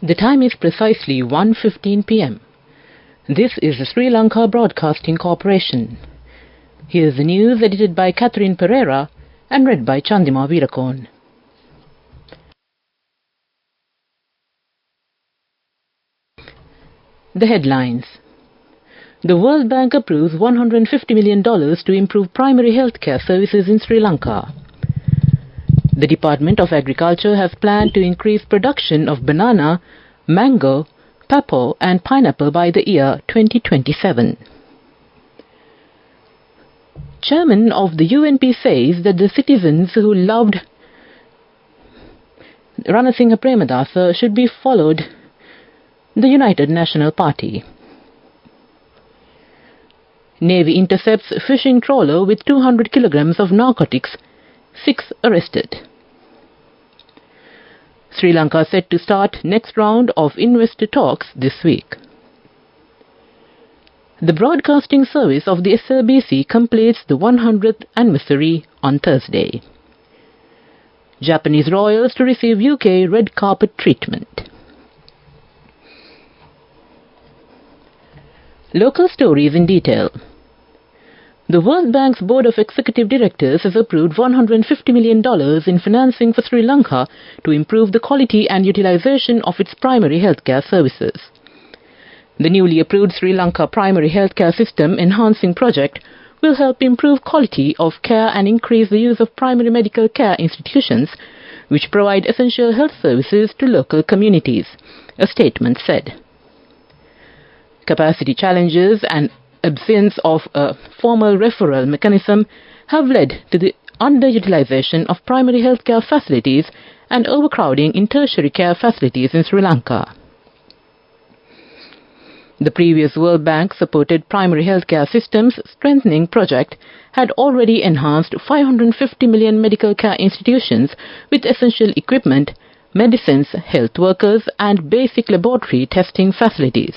The time is precisely 1:15 p.m. This is the Sri Lanka Broadcasting Corporation. Here's the news edited by Catherine Pereira and read by Chandima Veerakorn. The headlines. The World Bank approves $150 million to improve primary healthcare services in Sri Lanka. The Department of Agriculture has planned to increase production of banana, mango, pawpaw and pineapple by the year 2027. Chairman of the UNP says that the citizens who loved Ranasinghe Premadasa should be followed the United National Party. Navy intercepts fishing trawler with 200 kilograms of narcotics, 6 arrested. Sri Lanka set to start next round of investor talks this week. The broadcasting service of the SLBC completes the 100th anniversary on Thursday. Japanese royals to receive UK red carpet treatment. Local stories in detail. The World Bank's Board of Executive Directors has approved $150 million in financing for Sri Lanka to improve the quality and utilization of its primary healthcare services. The newly approved Sri Lanka Primary Healthcare System Enhancing Project will help improve quality of care and increase the use of primary medical care institutions, which provide essential health services to local communities, a statement said. Capacity challenges and absence of a formal referral mechanism have led to the underutilization of primary healthcare facilities and overcrowding in tertiary care facilities in Sri Lanka. The previous World Bank-supported primary healthcare systems strengthening project had already enhanced 550 million medical care institutions with essential equipment, medicines, health workers and basic laboratory testing facilities.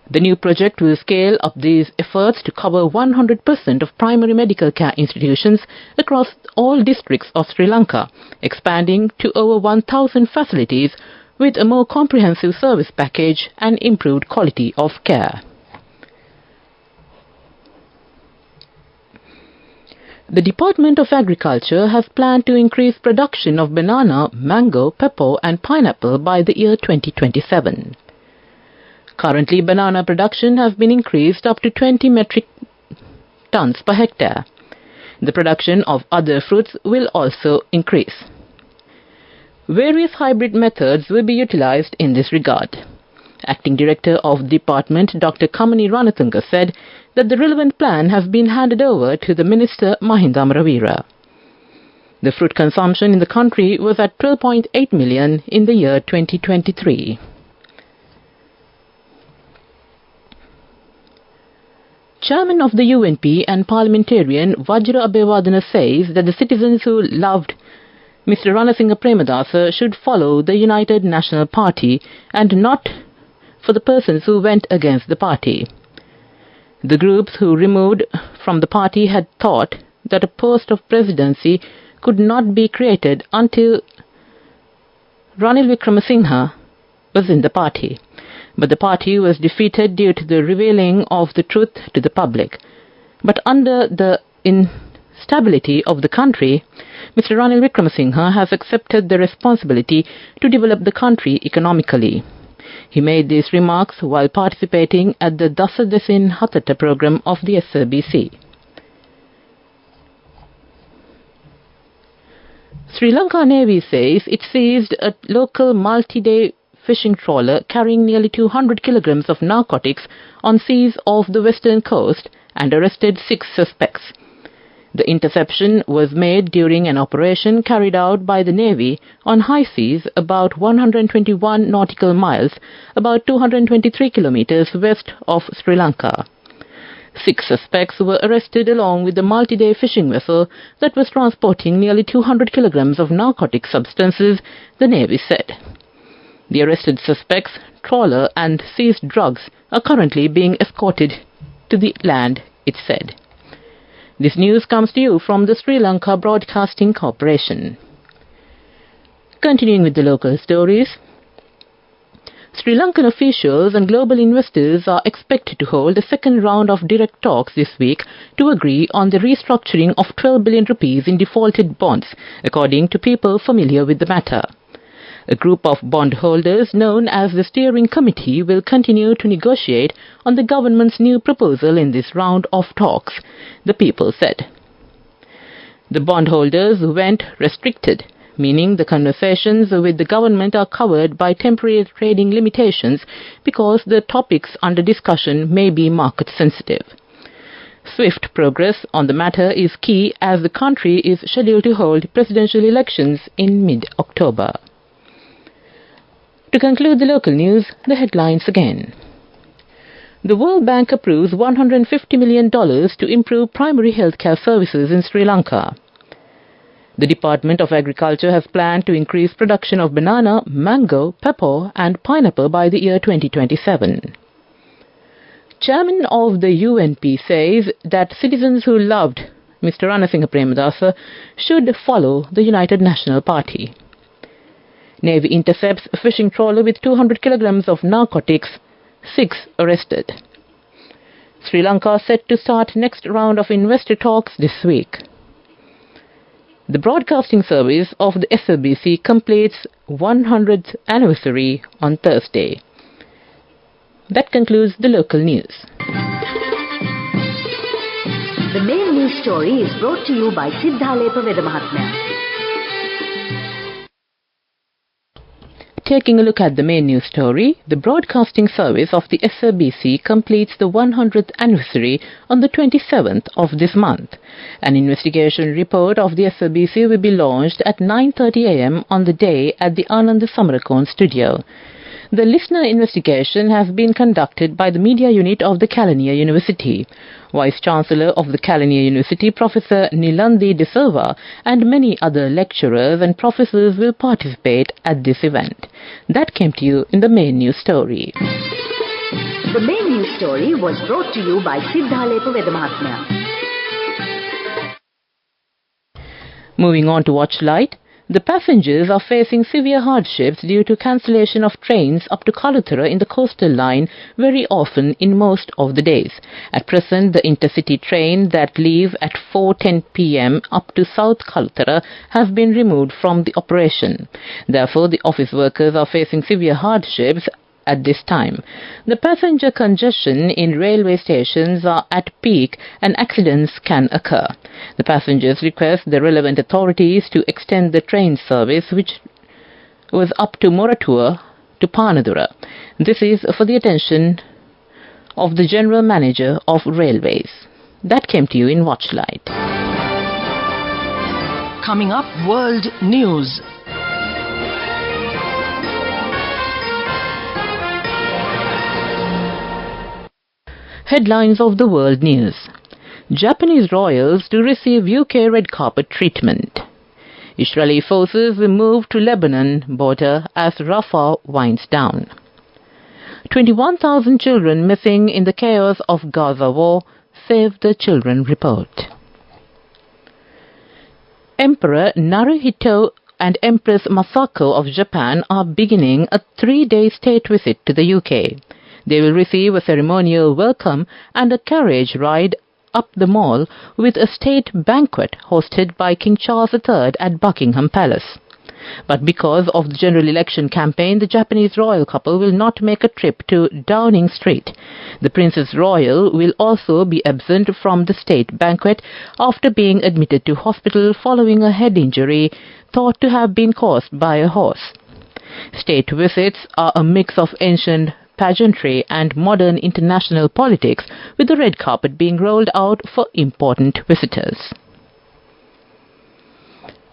The new project will scale up these efforts to cover 100% of primary medical care institutions across all districts of Sri Lanka, expanding to over 1,000 facilities with a more comprehensive service package and improved quality of care. The Department of Agriculture has planned to increase production of banana, mango, pawpaw and pineapple by the year 2027. Currently, banana production has been increased up to 20 metric tons per hectare. The production of other fruits will also increase. Various hybrid methods will be utilized in this regard. Acting Director of the Department, Dr. Kamani Ranatunga, said that the relevant plan has been handed over to the Minister Mahinda Amaraveera. The fruit consumption in the country was at 12.8 million in the year 2023. Chairman of the UNP and parliamentarian Vajra Abeyewardene says that the citizens who loved Mr. Ranasinghe Premadasa should follow the United National Party and not for the persons who went against the party. The groups who removed from the party had thought that a post of presidency could not be created until Ranil Wickremesinghe was in the party. But the party was defeated due to the revealing of the truth to the public. But under the instability of the country, Mr. Ranil Wickremesinghe has accepted the responsibility to develop the country economically. He made these remarks while participating at the Dasa Desin Hatata program of the SLBC. Sri Lanka Navy says it seized a local multi-day fishing trawler carrying nearly 200 kilograms of narcotics on seas off the western coast and arrested 6 suspects. The interception was made during an operation carried out by the Navy on high seas about 121 nautical miles, about 223 kilometers west of Sri Lanka. 6 suspects were arrested along with the multi-day fishing vessel that was transporting nearly 200 kilograms of narcotic substances, the Navy said. The arrested suspects, trawler and seized drugs are currently being escorted to the land, it said. This news comes to you from the Sri Lanka Broadcasting Corporation. Continuing with the local stories, Sri Lankan officials and global investors are expected to hold a second round of direct talks this week to agree on the restructuring of 12 billion rupees in defaulted bonds, according to people familiar with the matter. A group of bondholders known as the Steering Committee will continue to negotiate on the government's new proposal in this round of talks, the people said. The bondholders went restricted, meaning the conversations with the government are covered by temporary trading limitations because the topics under discussion may be market sensitive. Swift progress on the matter is key as the country is scheduled to hold presidential elections in mid-October. To conclude the local news, the headlines again. The World Bank approves $150 million to improve primary healthcare services in Sri Lanka. The Department of Agriculture has planned to increase production of banana, mango, pepper and pineapple by the year 2027. Chairman of the UNP says that citizens who loved Mr. Ranasinghe Premadasa should follow the United National Party. Navy intercepts a fishing trawler with 200 kilograms of narcotics, 6 arrested. Sri Lanka set to start next round of investor talks this week. The broadcasting service of the SLBC completes 100th anniversary on Thursday. That concludes the local news. The main news story is brought to you by Sinhala Mahatmya. Taking a look at the main news story, the broadcasting service of the SLBC completes the 100th anniversary on the 27th of this month. An investigation report of the SLBC will be launched at 9:30 a.m. on the day at the Ananda Samarakon studio. The listener investigation has been conducted by the media unit of the Kelaniya University. Vice-Chancellor of the Kelaniya University, Professor Nilandi De Silva, and many other lecturers and professors will participate at this event. That came to you in the main news story. The main news story was brought to you by Sinhala Mahatmya. Moving on to Watchlight. The passengers are facing severe hardships due to cancellation of trains up to Kaluthara in the coastal line very often in most of the days. At present, the intercity train that leaves at 4:10 p.m. up to South Kaluthara has been removed from the operation. Therefore, the office workers are facing severe hardships at this time. The passenger congestion in railway stations are at peak and accidents can occur. The passengers request the relevant authorities to extend the train service which was up to Moratua to Panadura. This is for the attention of the General Manager of Railways. That came to you in Watchlight. Coming up, World News. Headlines of the world news. Japanese royals to receive UK red carpet treatment. Israeli forces will move to Lebanon border as Rafah winds down. 21,000 children missing in the chaos of Gaza war, Save the Children report. Emperor Naruhito and Empress Masako of Japan are beginning a 3-day state visit to the UK. They will receive a ceremonial welcome and a carriage ride up the mall with a state banquet hosted by King Charles III at Buckingham Palace. But because of the general election campaign, the Japanese royal couple will not make a trip to Downing Street. The Princess Royal will also be absent from the state banquet after being admitted to hospital following a head injury thought to have been caused by a horse. State visits are a mix of ancient pageantry and modern international politics, with the red carpet being rolled out for important visitors.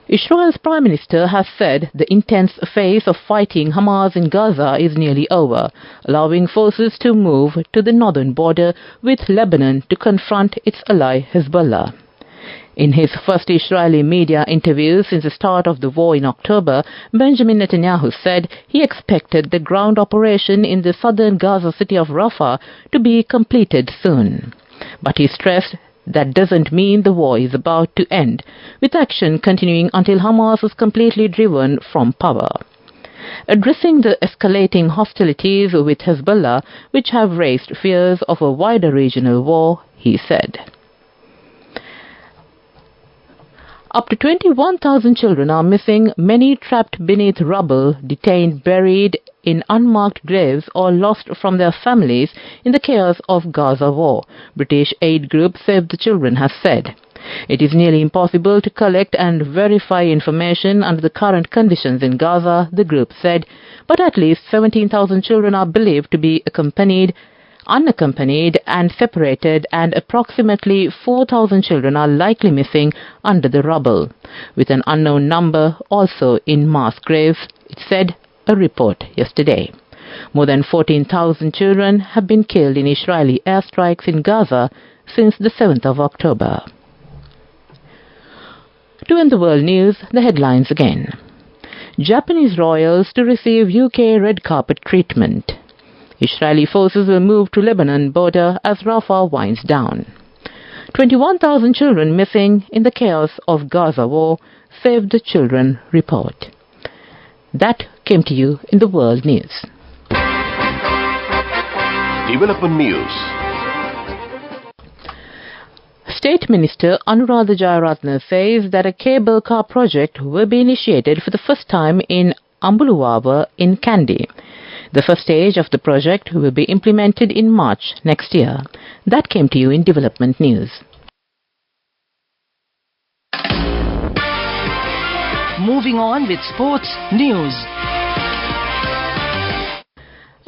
Israel's Prime Minister has said the intense phase of fighting Hamas in Gaza is nearly over, allowing forces to move to the northern border with Lebanon to confront its ally Hezbollah. In his first Israeli media interview since the start of the war in October, Benjamin Netanyahu said he expected the ground operation in the southern Gaza city of Rafah to be completed soon. But he stressed that doesn't mean the war is about to end, with action continuing until Hamas is completely driven from power. addressing the escalating hostilities with Hezbollah, which have raised fears of a wider regional war, he said. Up to 21,000 children are missing, many trapped beneath rubble, detained, buried in unmarked graves or lost from their families in the chaos of Gaza war, British aid group Save the Children has said. It is nearly impossible to collect and verify information under the current conditions in Gaza, the group said, but at least 17,000 children are believed to be unaccompanied and separated, and approximately 4,000 children are likely missing under the rubble, with an unknown number also in mass graves, it said a report yesterday. More than 14,000 children have been killed in Israeli airstrikes in Gaza since the 7th of October. To end the world news, the headlines again. Japanese royals to receive UK red carpet treatment. Israeli forces will move to Lebanon border as Rafah winds down. 21,000 children missing in the chaos of Gaza war, Save the Children report. That came to you in the world news. Development news. State Minister Anuradha Jayaratne says that a cable car project will be initiated for the first time in Ambuluwawa in Kandy. The first stage of the project will be implemented in March next year. That came to you in Development News. Moving on with sports news.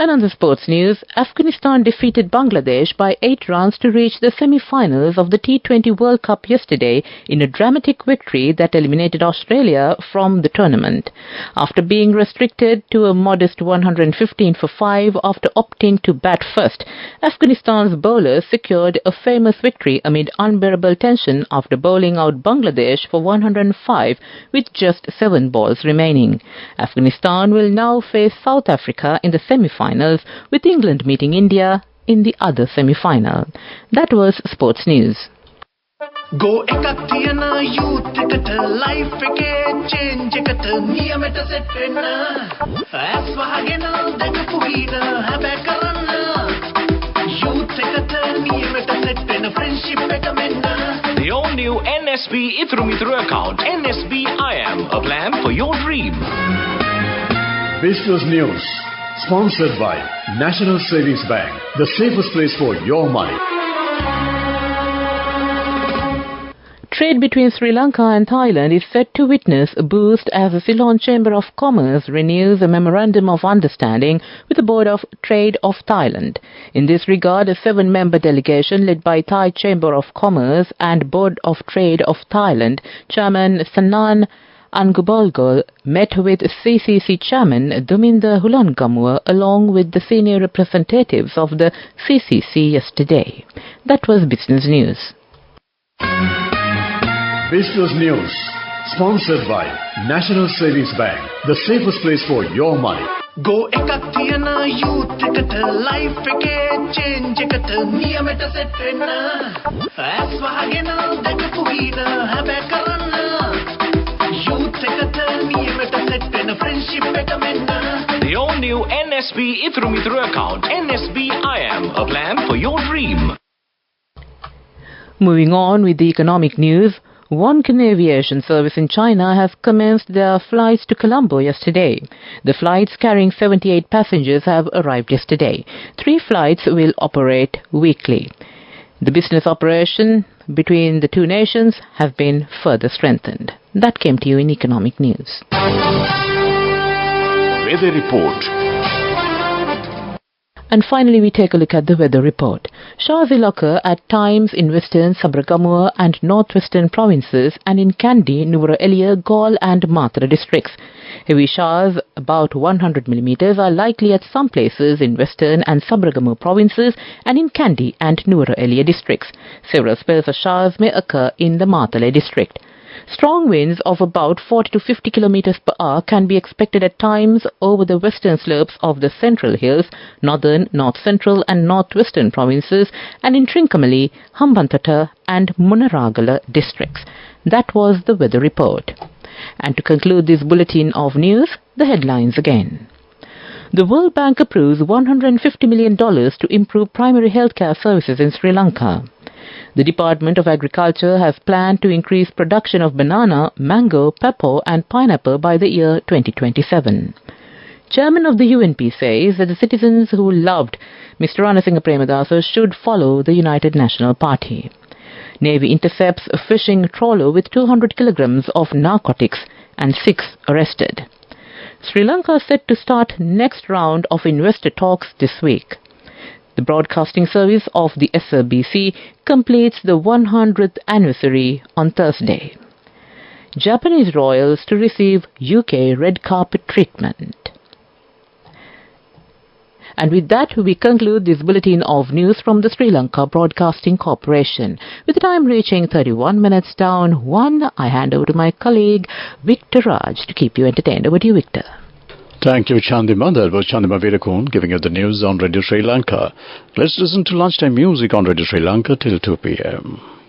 And on the sports news, Afghanistan defeated Bangladesh by 8 runs to reach the semi-finals of the T20 World Cup yesterday in a dramatic victory that eliminated Australia from the tournament. After being restricted to a modest 115 for 5 after opting to bat first, Afghanistan's bowlers secured a famous victory amid unbearable tension after bowling out Bangladesh for 105 with just 7 balls remaining. Afghanistan will now face South Africa in the semi-finals, with England meeting India in the other semi-final. That was sports news. Go ekatiyana youth ekata life eke change ekata niyameta setna aswahagena dagapuhina habe karana youth ekata niyameta setna friendship ekata menna. The all-new NSB Ithru account, NSB IAM, a plan for your dream. Business News, sponsored by National Savings Bank, the safest place for your money. Trade between Sri Lanka and Thailand is set to witness a boost as the Ceylon Chamber of Commerce renews a memorandum of understanding with the Board of Trade of Thailand. In this regard, a 7-member delegation led by Thai Chamber of Commerce and Board of Trade of Thailand Chairman Sanan Angubolgol met with CCC Chairman Duminda Hulangamur along with the senior representatives of the CCC yesterday. That was Business News. Business News, sponsored by National Savings Bank, the safest place for your money. Go ekatiyana youth ekata life eke change ekata niyameta setna aswahagena dagapuhina habe karana youth ekata niyameta setna friendship ekata menna. The all-new NSB Ithru account, NSB IAM, a plan for your dream. Moving on with the economic news, Wonkan Aviation Service in China has commenced their flights to Colombo yesterday. The flights carrying 78 passengers have arrived yesterday. 3 flights will operate weekly. The business operation between the two nations has been further strengthened. That came to you in economic news. Weather report. And finally, we take a look at the weather report. Showers will occur at times in western Sabragamur and northwestern provinces and in Kandy, Nuwara Eliya, Gaul and Matra districts. Heavy showers, about 100 mm, are likely at some places in western and Sabragamur provinces and in Kandy and Nuwara Eliya districts. Several spells of showers may occur in the Matale district. Strong winds of about 40 to 50 km per hour can be expected at times over the western slopes of the Central Hills, northern, north-central and northwestern provinces and in Trincomalee, Hambantota and Munaragala districts. That was the weather report. And to conclude this bulletin of news, the headlines again. The World Bank approves $150 million to improve primary healthcare services in Sri Lanka. The Department of Agriculture has planned to increase production of banana, mango, pepper and pineapple by the year 2027. Chairman of the UNP says that the citizens who loved Mr. Ranasinghe Premadasa should follow the United National Party. Navy intercepts a fishing trawler with 200 kilograms of narcotics and 6 arrested. Sri Lanka set to start next round of investor talks this week. The broadcasting service of the SLBC completes the 100th anniversary on Thursday. Japanese royals to receive UK red carpet treatment. And with that, we conclude this bulletin of news from the Sri Lanka Broadcasting Corporation. With the time reaching 31 minutes down 1, I hand over to my colleague Victor Raj to keep you entertained. Over to you, Victor. Thank you, Chandima. That was Chandima Veerakun giving you the news on Radio Sri Lanka. Let's listen to lunchtime music on Radio Sri Lanka till 2 p.m.